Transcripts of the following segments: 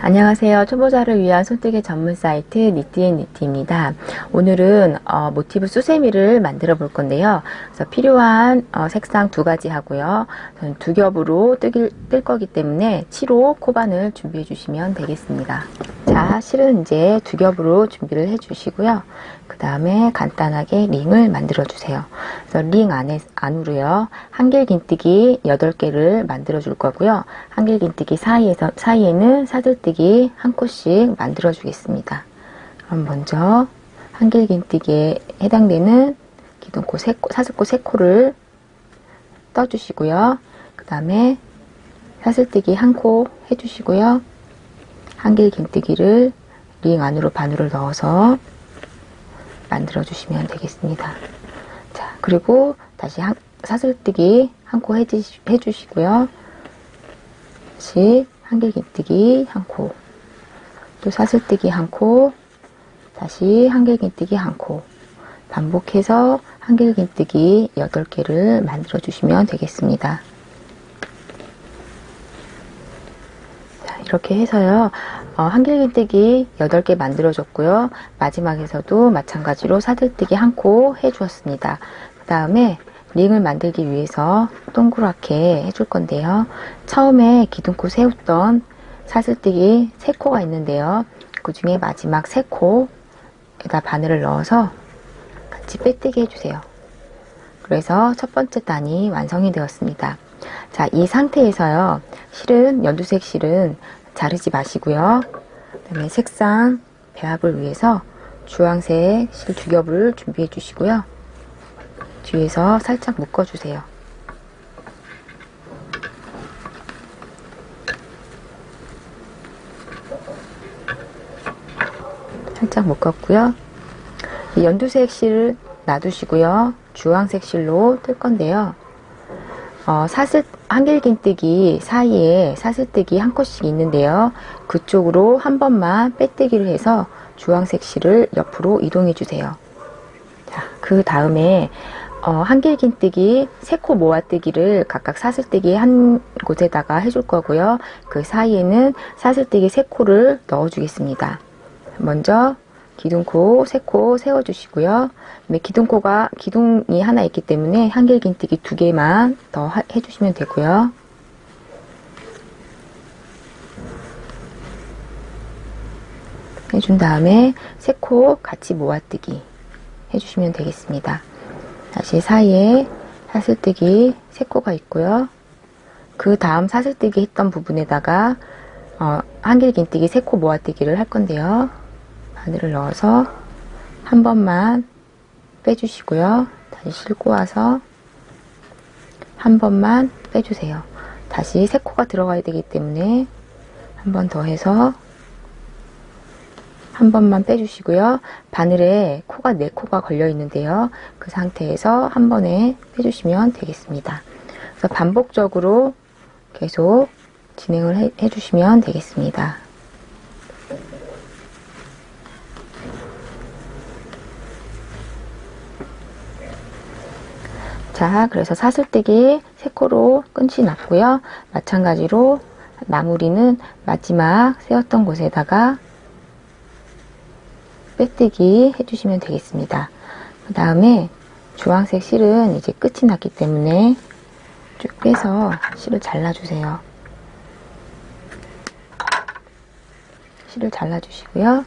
안녕하세요. 초보자를 위한 손뜨개 전문 사이트 니트앤니트입니다. 오늘은 모티브 수세미를 만들어 볼 건데요. 그래서 필요한 색상 두 가지 하고요. 저는 두 겹으로 뜰 거기 때문에 7호 코바늘 준비해 주시면 되겠습니다. 자, 실은 이제 두 겹으로 준비를 해 주시고요. 그 다음에 간단하게 링을 만들어 주세요. 그래서 링 안으로요. 한길긴뜨기 8개를 만들어 줄 거고요. 한길긴뜨기 사이에는 사슬뜨기 한 코씩 만들어 주겠습니다. 그럼 먼저 한길긴뜨기에 해당되는 기둥코 사슬코 3코를 떠 주시고요. 그 다음에 사슬뜨기 한 코 해 주시고요. 한길긴뜨기를 링 안으로 바늘을 넣어서 만들어 주시면 되겠습니다. 자, 그리고 다시 사슬뜨기 한 코 해주시고요. 다시 한길긴뜨기 한 코, 또 사슬뜨기 한 코, 다시 한길긴뜨기 한 코, 반복해서 한길긴뜨기 8개를 만들어 주시면 되겠습니다. 자, 이렇게 해서요. 한길긴뜨기 8개 만들어 줬고요. 마지막에서도 마찬가지로 사슬뜨기 한 코 해 주었습니다. 그 다음에 링을 만들기 위해서 동그랗게 해줄 건데요. 처음에 기둥코 세웠던 사슬뜨기 3코가 있는데요. 그 중에 마지막 3코에다 바늘을 넣어서 같이 빼뜨기 해주세요. 그래서 첫 번째 단이 완성이 되었습니다. 자, 이 상태에서요. 연두색 실은 자르지 마시고요. 그 다음에 색상 배합을 위해서 주황색 실 2겹을 준비해 주시고요. 뒤에서 살짝 묶어주세요. 살짝 묶었고요. 이 연두색 실을 놔두시고요. 주황색 실로 뜰 건데요. 한길긴뜨기 사이에 사슬뜨기 한 코씩 있는데요. 그쪽으로 한 번만 빼뜨기를 해서 주황색 실을 옆으로 이동해 주세요. 자, 그 다음에 한길긴뜨기 3코 모아뜨기를 각각 사슬뜨기 한 곳에다가 해줄 거고요. 그 사이에는 사슬뜨기 3코를 넣어 주겠습니다. 먼저 기둥코 3코 세워주시고요. 기둥이 하나 있기 때문에 한길긴뜨기 2개만 더 해주시면 되고요. 해준 다음에 3코 같이 모아뜨기 해주시면 되겠습니다. 다시 사이에 사슬뜨기 3코가 있고요. 그 다음 사슬뜨기 했던 부분에다가 한길긴뜨기 3코 모아뜨기를 할 건데요. 바늘을 넣어서 한 번만 빼주시고요. 다시 실 꼬아서 한 번만 빼주세요. 다시 3코가 들어가야 되기 때문에 한 번 더 해서 한 번만 빼주시고요. 바늘에 4코가 걸려 있는데요. 그 상태에서 한 번에 빼주시면 되겠습니다. 그래서 반복적으로 계속 진행을 해주시면 되겠습니다. 자, 그래서 사슬뜨기 3코로 끝이 났고요. 마찬가지로 마무리는 마지막 세웠던 곳에다가 빼뜨기 해주시면 되겠습니다. 그 다음에 주황색 실은 이제 끝이 났기 때문에 쭉 빼서 실을 잘라주세요. 실을 잘라주시고요.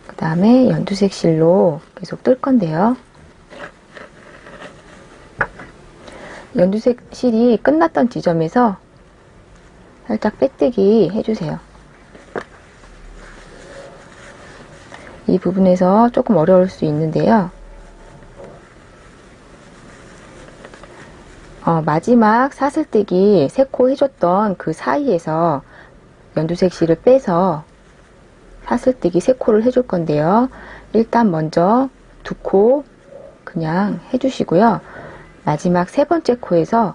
그 다음에 연두색 실로 계속 뜰 건데요. 연두색 실이 끝났던 지점에서 살짝 빼뜨기 해주세요. 이 부분에서 조금 어려울 수 있는데요. 마지막 사슬뜨기 3코 해줬던 그 사이에서 연두색 실을 빼서 사슬뜨기 3코를 해줄 건데요. 일단 먼저 2코 그냥 해주시고요. 마지막 3번째 코에서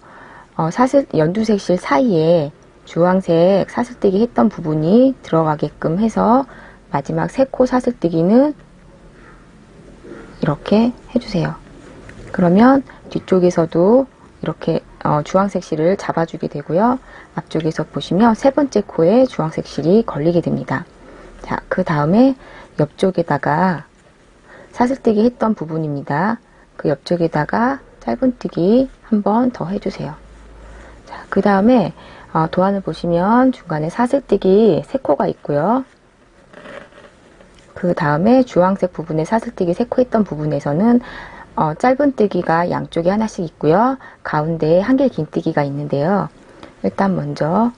연두색 실 사이에 주황색 사슬뜨기 했던 부분이 들어가게끔 해서 마지막 3코 사슬뜨기는 이렇게 해주세요. 그러면 뒤쪽에서도 이렇게 주황색 실을 잡아주게 되고요. 앞쪽에서 보시면 세 번째 코에 주황색 실이 걸리게 됩니다. 자, 그 다음에 옆쪽에다가 사슬뜨기 했던 부분입니다. 그 옆쪽에다가 짧은뜨기 한 번 더 해주세요. 자, 그 다음에 도안을 보시면 중간에 사슬뜨기 3코가 있고요. 그 다음에 주황색 부분에 사슬뜨기 3코 했던 부분에서는 짧은뜨기가 양쪽에 하나씩 있고요. 가운데에 한길 긴뜨기가 있는데요. 일단 먼저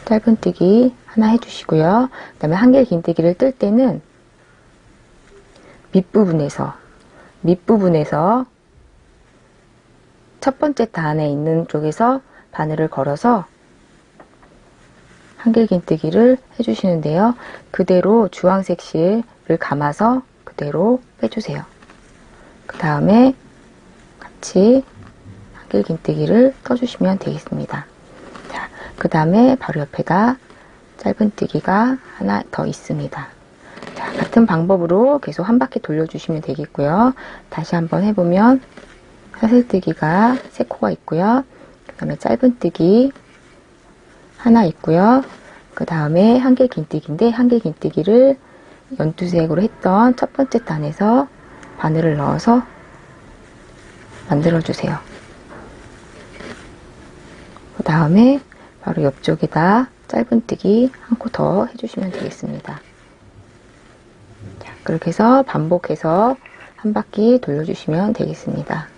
짧은뜨기 하나 해주시고요. 그 다음에 한길 긴뜨기를 뜰 때는 밑부분에서 첫 번째 단에 있는 쪽에서 바늘을 걸어서 한길 긴뜨기를 해주시는데요. 그대로 주황색 실을 감아서 그대로 빼주세요. 그 다음에 같이 한길 긴뜨기를 떠주시면 되겠습니다. 자, 그 다음에 바로 옆에다 짧은뜨기가 하나 더 있습니다. 자, 같은 방법으로 계속 한 바퀴 돌려주시면 되겠고요. 다시 한번 해보면 사슬뜨기가 3코가 있고요. 그 다음에 짧은뜨기 하나 있고요. 그 다음에 한길 긴뜨기인데 한길 긴뜨기를 연두색으로 했던 첫 번째 단에서 바늘을 넣어서 만들어주세요. 그 다음에 바로 옆쪽에다 짧은뜨기 한 코 더 해주시면 되겠습니다. 자, 그렇게 해서 반복해서 한 바퀴 돌려주시면 되겠습니다.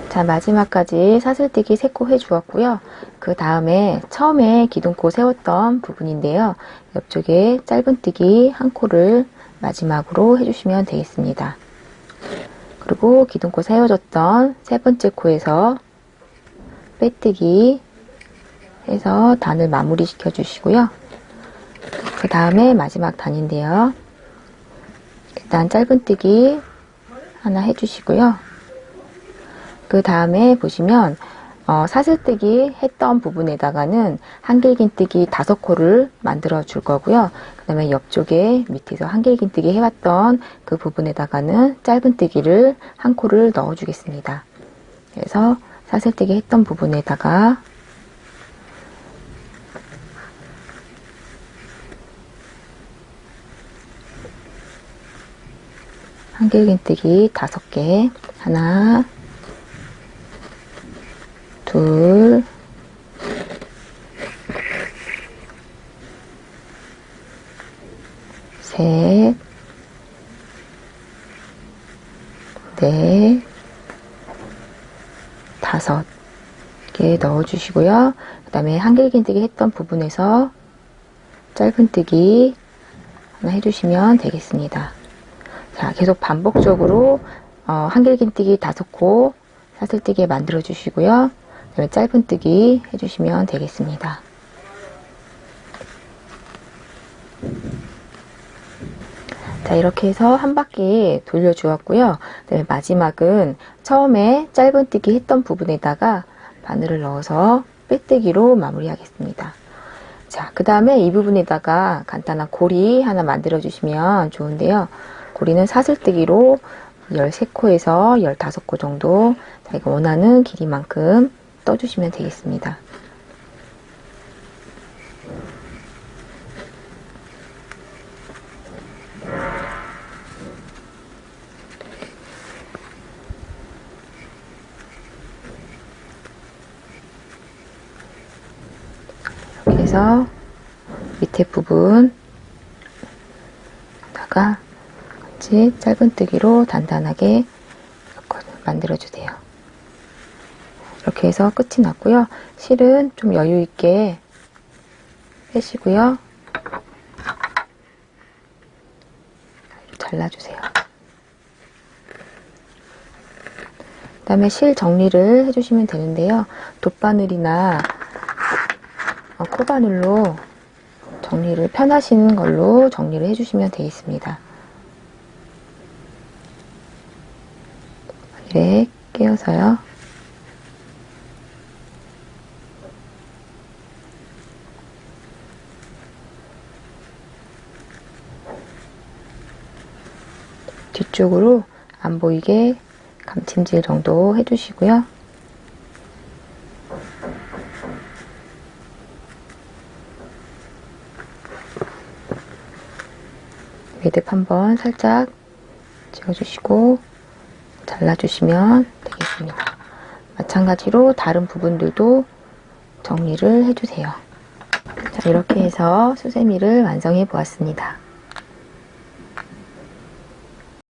자, 마지막까지 사슬뜨기 3코 해주었고요. 그 다음에 처음에 기둥코 세웠던 부분인데요. 옆쪽에 짧은뜨기 한 코를 마지막으로 해주시면 되겠습니다. 그리고 기둥코 세워졌던 세 번째 코에서 빼뜨기 해서 단을 마무리 시켜 주시고요. 그 다음에 마지막 단인데요. 일단 짧은뜨기 하나 해주시고요. 그 다음에 보시면 사슬뜨기 했던 부분에다가는 한길긴뜨기 5코를 만들어 줄 거고요. 그 다음에 옆쪽에 밑에서 한길긴뜨기 해왔던 그 부분에다가는 짧은뜨기를 한 코를 넣어 주겠습니다. 그래서 사슬뜨기 했던 부분에다가 한길긴뜨기 5개, 하나, 둘, 셋, 넷, 5개 넣어주시고요. 그 다음에 한길긴뜨기 했던 부분에서 짧은뜨기 하나 해주시면 되겠습니다. 자, 계속 반복적으로 한길긴뜨기 5코 사슬뜨기 만들어 주시고요. 그다음에 짧은뜨기 해주시면 되겠습니다. 자, 이렇게 해서 한 바퀴 돌려 주었고요. 그다음에 마지막은 처음에 짧은뜨기 했던 부분에다가 바늘을 넣어서 빼뜨기로 마무리하겠습니다. 자, 그 다음에 이 부분에다가 간단한 고리 하나 만들어 주시면 좋은데요. 고리는 사슬뜨기로 13코에서 15코 정도 자기가 원하는 길이만큼 떠주시면 되겠습니다. 이렇게 해서 밑에 부분에다가 같이 짧은뜨기로 단단하게 만들어주세요. 이렇게 해서 끝이 났고요. 실은 좀 여유있게 빼시고요. 잘라주세요. 그 다음에 실 정리를 해주시면 되는데요. 돗바늘이나 코바늘로 정리를 편하신 걸로 정리를 해주시면 되겠습니다. 이렇게 끼워서요. 뒤쪽으로 안 보이게 감침질 정도 해주시고요. 매듭 한번 살짝 찍어주시고 잘라주시면 되겠습니다. 마찬가지로 다른 부분들도 정리를 해주세요. 자, 이렇게 해서 수세미를 완성해 보았습니다.